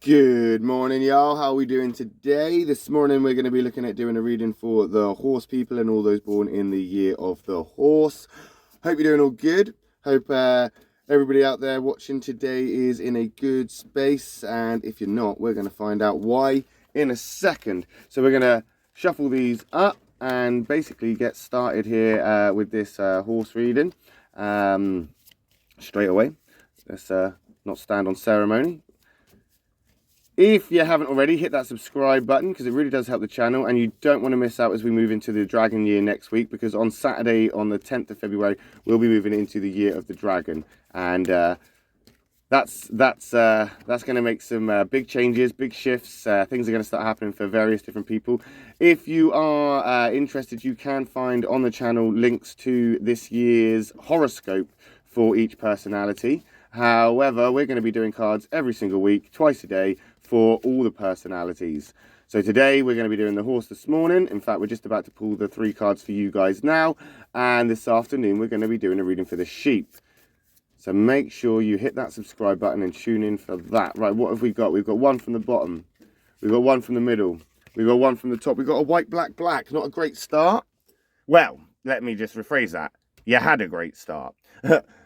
Good morning, y'all. How are we doing today? This morning we're going to be looking at doing a reading for the horse people and all those born in the year of the horse. Hope you're doing all good. Hope everybody out there watching today is in a good space, and if you're not, we're going to find out why in a second. So we're going to shuffle these up and basically get started here with this horse reading straight away. Let's not stand on ceremony. If you haven't already, hit that subscribe button because it really does help the channel, and you don't want to miss out as we move into the dragon year next week, because on Saturday on the 10th of February we'll be moving into the year of the dragon, and that's going to make some big changes, big shifts. Things are going to start happening for various different people. If you are interested, you can find on the channel links to this year's horoscope for each personality. However, we're going to be doing cards every single week, twice a day, for all the personalities. So today we're going to be doing the horse this morning. In fact, we're just about to pull the 3 cards for you guys now. And this afternoon we're going to be doing a reading for the sheep. So make sure you hit that subscribe button and tune in for that. Right, what have we got? We've got one from the bottom. We've got one from the middle. We've got one from the top. We've got a white, black, black. Not a great start. Well, let me just rephrase that. You had a great start.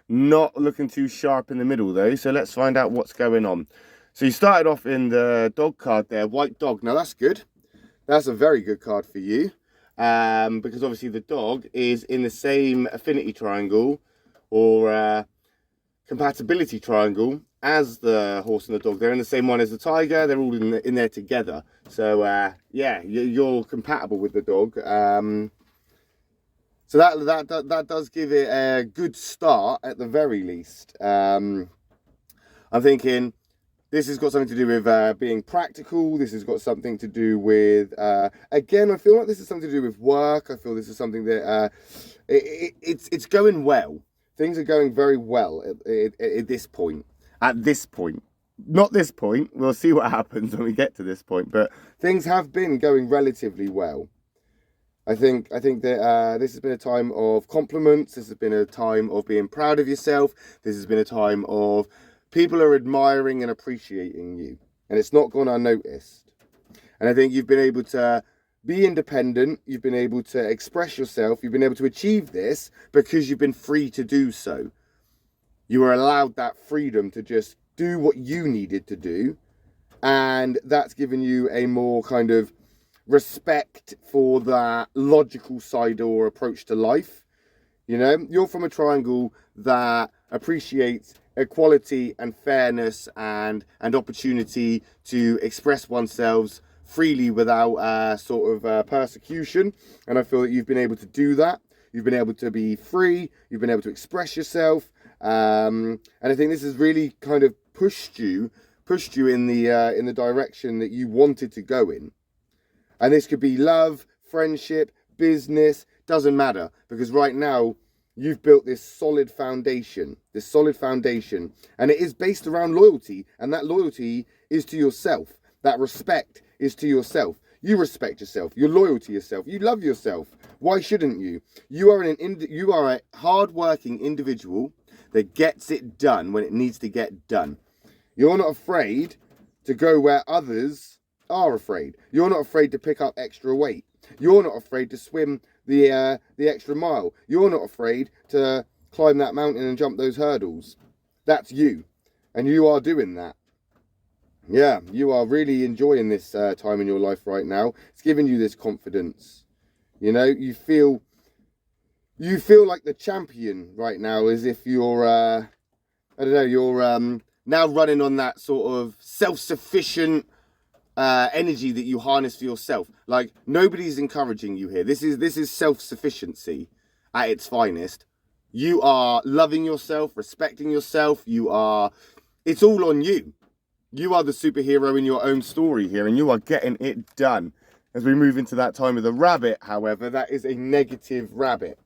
Not looking too sharp in the middle though, so let's find out what's going on. So you started off in the dog card there, white dog. Now that's good. That's a very good card for you, because obviously the dog is in the same affinity triangle or compatibility triangle as the horse and the dog. They're in the same one as the tiger. They're all in there together. So yeah, you're compatible with the dog. So that does give it a good start at the very least. I'm thinking this has got something to do with being practical. This has got something to do with, again, I feel like this is something to do with work. I feel this is something that it's going well. Things are going very well at this point. At this point. Not this point. We'll see what happens when we get to this point. But things have been going relatively well. I think that this has been a time of compliments. This has been a time of being proud of yourself. This has been a time of people are admiring and appreciating you. And it's not gone unnoticed. And I think you've been able to be independent. You've been able to express yourself. You've been able to achieve this because you've been free to do so. You were allowed that freedom to just do what you needed to do. And that's given you a more kind of respect for that logical side or approach to life. You know, you're from a triangle that appreciates equality and fairness and opportunity to express oneself freely without sort of persecution. And I feel that you've been able to do that. You've been able to be free. You've been able to express yourself. And I think this has really kind of pushed you in the direction that you wanted to go in. And this could be love, friendship, business, doesn't matter. Because right now, you've built this solid foundation. And it is based around loyalty. And that loyalty is to yourself. That respect is to yourself. You respect yourself. You're loyal to yourself. You love yourself. Why shouldn't you? You are a hard-working individual that gets it done when it needs to get done. You're not afraid to go where others are afraid. You're not afraid to pick up extra weight. You're not afraid to swim the extra mile. You're not afraid to climb that mountain and jump those hurdles. That's you. And you are doing that. Yeah, you are really enjoying this time in your life right now. It's giving you this confidence. You know, you feel like the champion right now, as if you're, I don't know, you're now running on that sort of self-sufficient energy that you harness for yourself. Like, nobody's encouraging you here. This is self-sufficiency at its finest. You are loving yourself, respecting yourself. It's all on you. You are the superhero in your own story here, and you are getting it done. As we move into that time of the rabbit, however, that is a negative rabbit.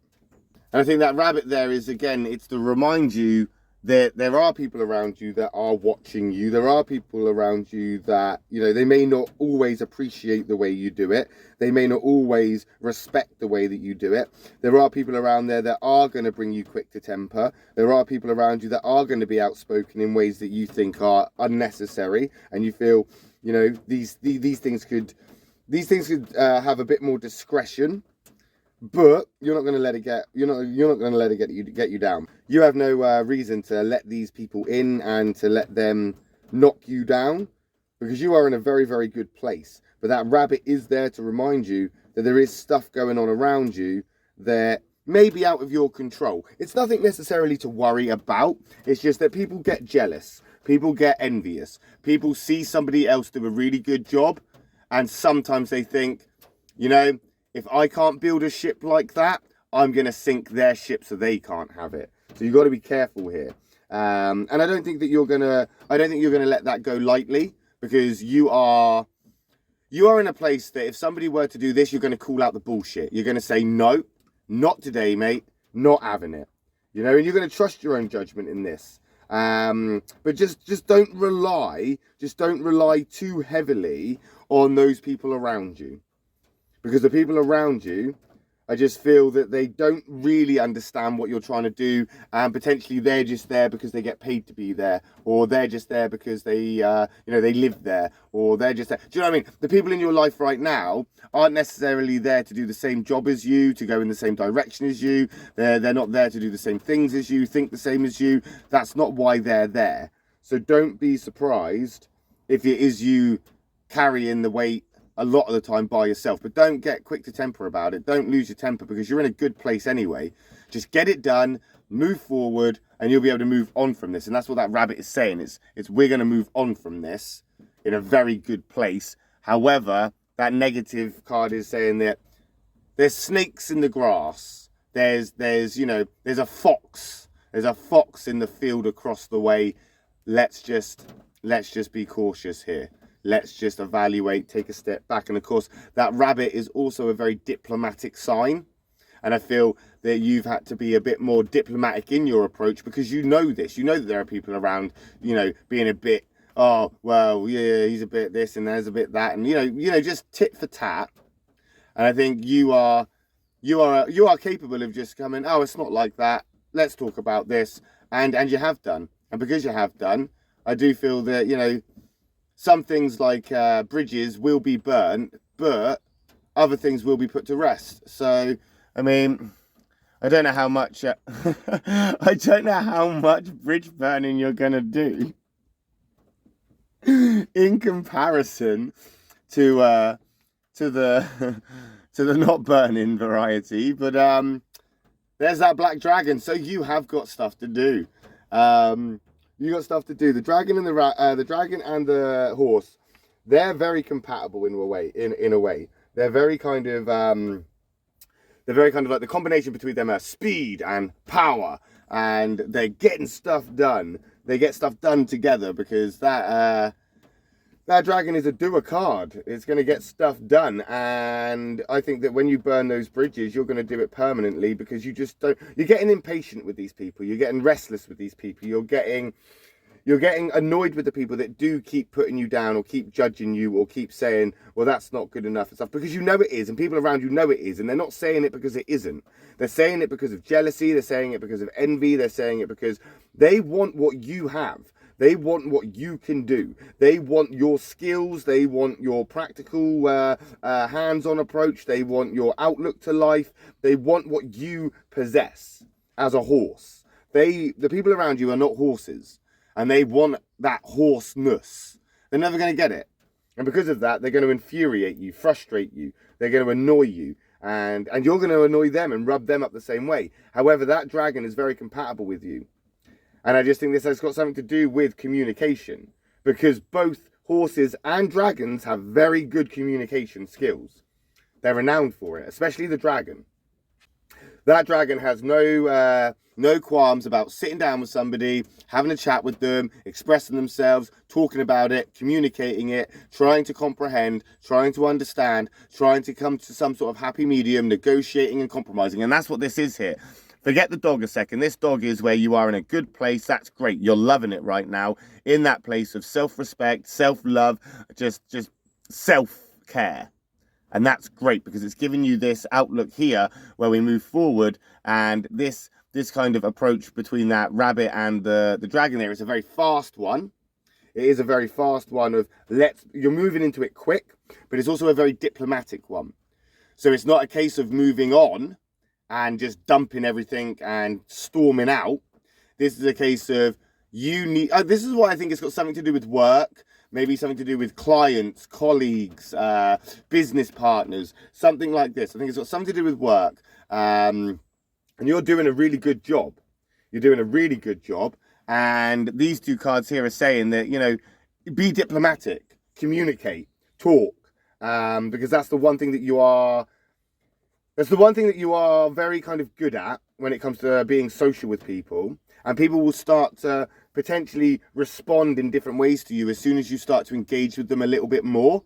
And I think that rabbit there is, again, it's to remind you there are people around you that are watching you. There are people around you that, they may not always appreciate the way you do it. They may not always respect the way that you do it. There are people around there that are going to bring you quick to temper. There are people around you that are going to be outspoken in ways that you think are unnecessary, and you feel, these things could have a bit more discretion. But you're not going to let it get you down. You have no reason to let these people in and to let them knock you down, because you are in a very, very good place. But that rabbit is there to remind you that there is stuff going on around you that may be out of your control. It's nothing necessarily to worry about. It's just that people get jealous. People get envious. People see somebody else do a really good job, and sometimes they think, if I can't build a ship like that, I'm going to sink their ship so they can't have it. So you've got to be careful here. And I don't think you're going to let that go lightly, because you are in a place that if somebody were to do this, you're going to call out the bullshit. You're going to say, no, not today, mate, not having it. And you're going to trust your own judgment in this. But just don't rely too heavily on those people around you. Because the people around you, I just feel that they don't really understand what you're trying to do, and potentially they're just there because they get paid to be there, or they're just there because they live there, or they're just there. Do you know what I mean? The people in your life right now aren't necessarily there to do the same job as you, to go in the same direction as you. They're not there to do the same things as you, think the same as you. That's not why they're there. So don't be surprised if it is you carrying the weight a lot of the time by yourself. But don't get quick to temper about it. Don't lose your temper, because you're in a good place anyway. Just get it done, move forward, and you'll be able to move on from this. And that's what that rabbit is saying. It's we're going to move on from this in a very good place. However, that negative card is saying that there's snakes in the grass. There's a fox. There's a fox in the field across the way. Let's just be cautious here. Let's just evaluate, take a step back. And of course, that rabbit is also a very diplomatic sign. And I feel that you've had to be a bit more diplomatic in your approach, because you know this. You know that there are people around, being a bit, oh, well, yeah, he's a bit this and there's a bit that. And, just tit for tat. And I think you are capable of just coming, oh, it's not like that. Let's talk about this. And you have done. And because you have done, I do feel that, some things like bridges will be burnt, but other things will be put to rest. So, I mean, I don't know how much bridge burning you're gonna do in comparison to the not burning variety. But there's that black dragon. So you have got stuff to do. You got stuff to do. The dragon and the dragon and the horse, they're very compatible in a way. They're very kind of like the combination between them are speed and power, and they're getting stuff done. They get stuff done together, because that dragon is a doer card. It's going to get stuff done, and I think that when you burn those bridges, you're going to do it permanently, because you're getting impatient with these people. You're getting restless with these people. You're getting annoyed with the people that do keep putting you down, or keep judging you, or keep saying, well, that's not good enough and stuff, because you know it is, and people around you know it is, and they're not saying it because it isn't. They're saying it because of jealousy. They're saying it because of envy. They're saying it because they want what you have. They want what you can do. They want your skills. They want your practical, hands-on approach. They want your outlook to life. They want what you possess as a horse. The people around you are not horses, and they want that horseness. They're never going to get it. And because of that, they're going to infuriate you, frustrate you. They're going to annoy you. And you're going to annoy them and rub them up the same way. However, that dragon is very compatible with you. And I just think this has got something to do with communication, because both horses and dragons have very good communication skills. They're renowned for it, especially the dragon. That dragon has no qualms about sitting down with somebody, having a chat with them, expressing themselves, talking about it, communicating it, trying to comprehend, trying to understand, trying to come to some sort of happy medium, negotiating and compromising. And that's what this is here. Forget the dog a second. This dog is where you are in a good place. That's great. You're loving it right now, in that place of self-respect, self-love, just self-care. And that's great because it's giving you this outlook here where we move forward, and this kind of approach between that rabbit and the dragon there is a very fast one. It is a very fast one of you're moving into it quick, but it's also a very diplomatic one. So it's not a case of moving on and just dumping everything and storming out. This is a case of this is why I think it's got something to do with work, maybe something to do with clients, colleagues, business partners, something like this. I think it's got something to do with work. And you're doing a really good job. You're doing a really good job. And these two cards here are saying that, you know, be diplomatic, communicate, talk, because that's the one thing that you are. That's the one thing that you are very kind of good at when it comes to being social with people. And people will start to potentially respond in different ways to you as soon as you start to engage with them a little bit more.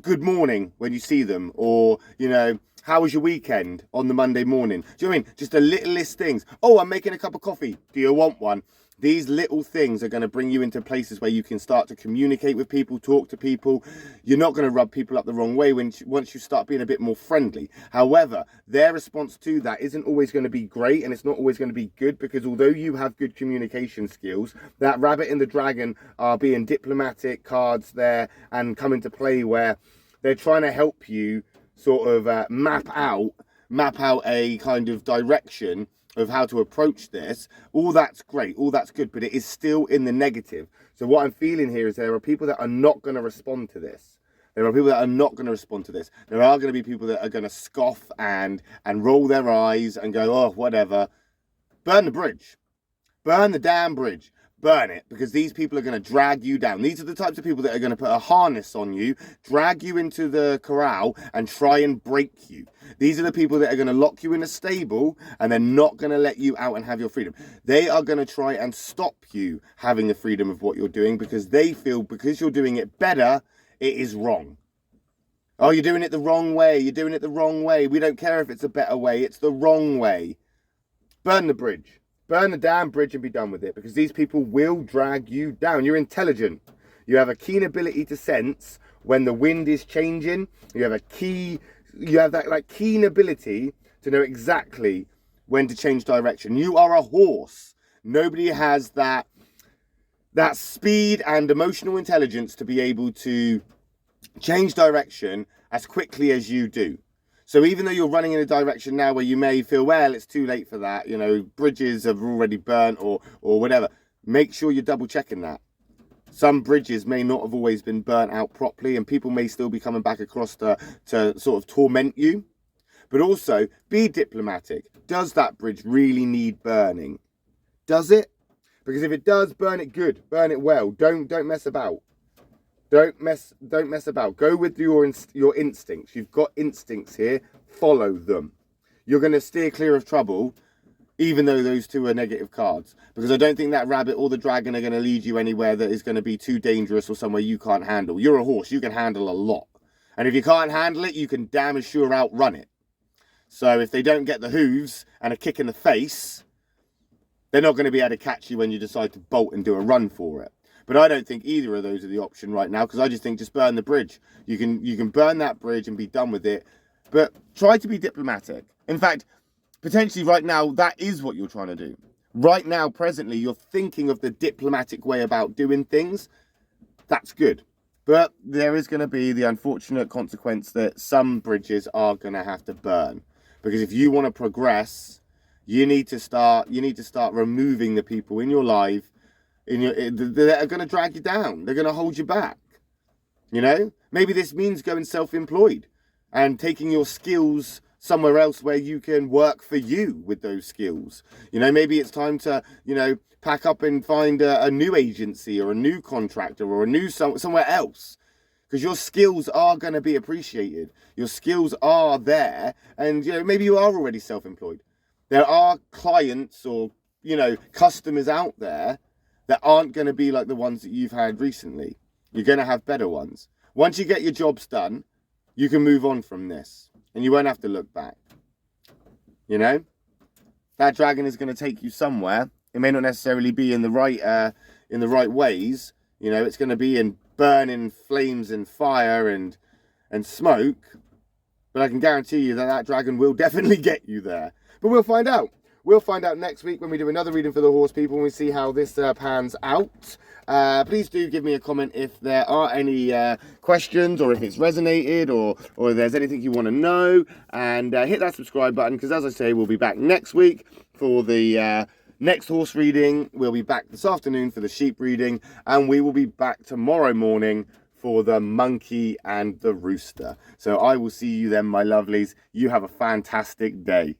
Good morning when you see them, or, you know, how was your weekend on the Monday morning? Do you know what I mean? Just the littlest things. Oh, I'm making a cup of coffee. Do you want one? These little things are going to bring you into places where you can start to communicate with people, talk to people. You're not going to rub people up the wrong way once you start being a bit more friendly. However, their response to that isn't always going to be great, and it's not always going to be good, because although you have good communication skills, that rabbit and the dragon are being diplomatic cards there and come into play where they're trying to help you sort of map out a kind of direction of how to approach this. All that's great, all that's good, but it is still in the negative. So what I'm feeling here is there are people that are not going to respond to this. There are people that are not going to respond to this. There are going to be people that are going to scoff and roll their eyes and go, oh, whatever. Burn the bridge. Burn the damn bridge. Burn it, because these people are going to drag you down. These are the types of people that are going to put a harness on you, drag you into the corral and try and break you. These are the people that are going to lock you in a stable and they're not going to let you out and have your freedom. They are going to try and stop you having the freedom of what you're doing, because they feel because you're doing it better, it is wrong. Oh, you're doing it the wrong way. You're doing it the wrong way. We don't care if it's a better way. It's the wrong way. Burn the bridge. Burn the damn bridge and be done with it, because these people will drag you down. You're intelligent. You have a keen ability to sense when the wind is changing. You have that like keen ability to know exactly when to change direction. You are a horse. Nobody has that speed and emotional intelligence to be able to change direction as quickly as you do. So even though you're running in a direction now where you may feel, well, it's too late for that, you know, bridges have already burnt or whatever, make sure you're double checking that. Some bridges may not have always been burnt out properly, and people may still be coming back across to sort of torment you. But also, be diplomatic. Does that bridge really need burning? Does it? Because if it does, burn it good. Burn it well. Don't mess about. Don't mess about. Go with your instincts. You've got instincts here. Follow them. You're going to steer clear of trouble, even though those two are negative cards. Because I don't think that rabbit or the dragon are going to lead you anywhere that is going to be too dangerous or somewhere you can't handle. You're a horse. You can handle a lot. And if you can't handle it, you can damn as sure outrun it. So if they don't get the hooves and a kick in the face, they're not going to be able to catch you when you decide to bolt and do a run for it. But I don't think either of those are the option right now, because I just think just burn the bridge. You can burn that bridge and be done with it. But try to be diplomatic. In fact, potentially right now, that is what you're trying to do. Right now, presently, you're thinking of the diplomatic way about doing things. That's good. But there is going to be the unfortunate consequence that some bridges are going to have to burn. Because if you want to progress, you need to start removing the people in your life that are going to drag you down. They're going to hold you back. You know, maybe this means going self-employed and taking your skills somewhere else where you can work for you with those skills. You know, maybe it's time to, you know, pack up and find a new agency or a new contractor or a new somewhere else, because your skills are going to be appreciated. Your skills are there, and, you know, maybe you are already self-employed. There are clients or, you know, customers out there that aren't going to be like the ones that you've had recently. You're going to have better ones. Once you get your jobs done, you can move on from this and you won't have to look back. You know? that dragon is going to take you somewhere. It may not necessarily be in the right ways. You know, it's going to be in burning flames and fire and smoke. But I can guarantee you that that dragon will definitely get you there. But we'll find out. We'll find out next week when we do another reading for the horse people and we see how this pans out. Please do give me a comment if there are any questions, or if it's resonated, or if there's anything you want to know. And hit that subscribe button, because as I say, we'll be back next week for the next horse reading. We'll be back this afternoon for the sheep reading. And we will be back tomorrow morning for the monkey and the rooster. So I will see you then, my lovelies. You have a fantastic day.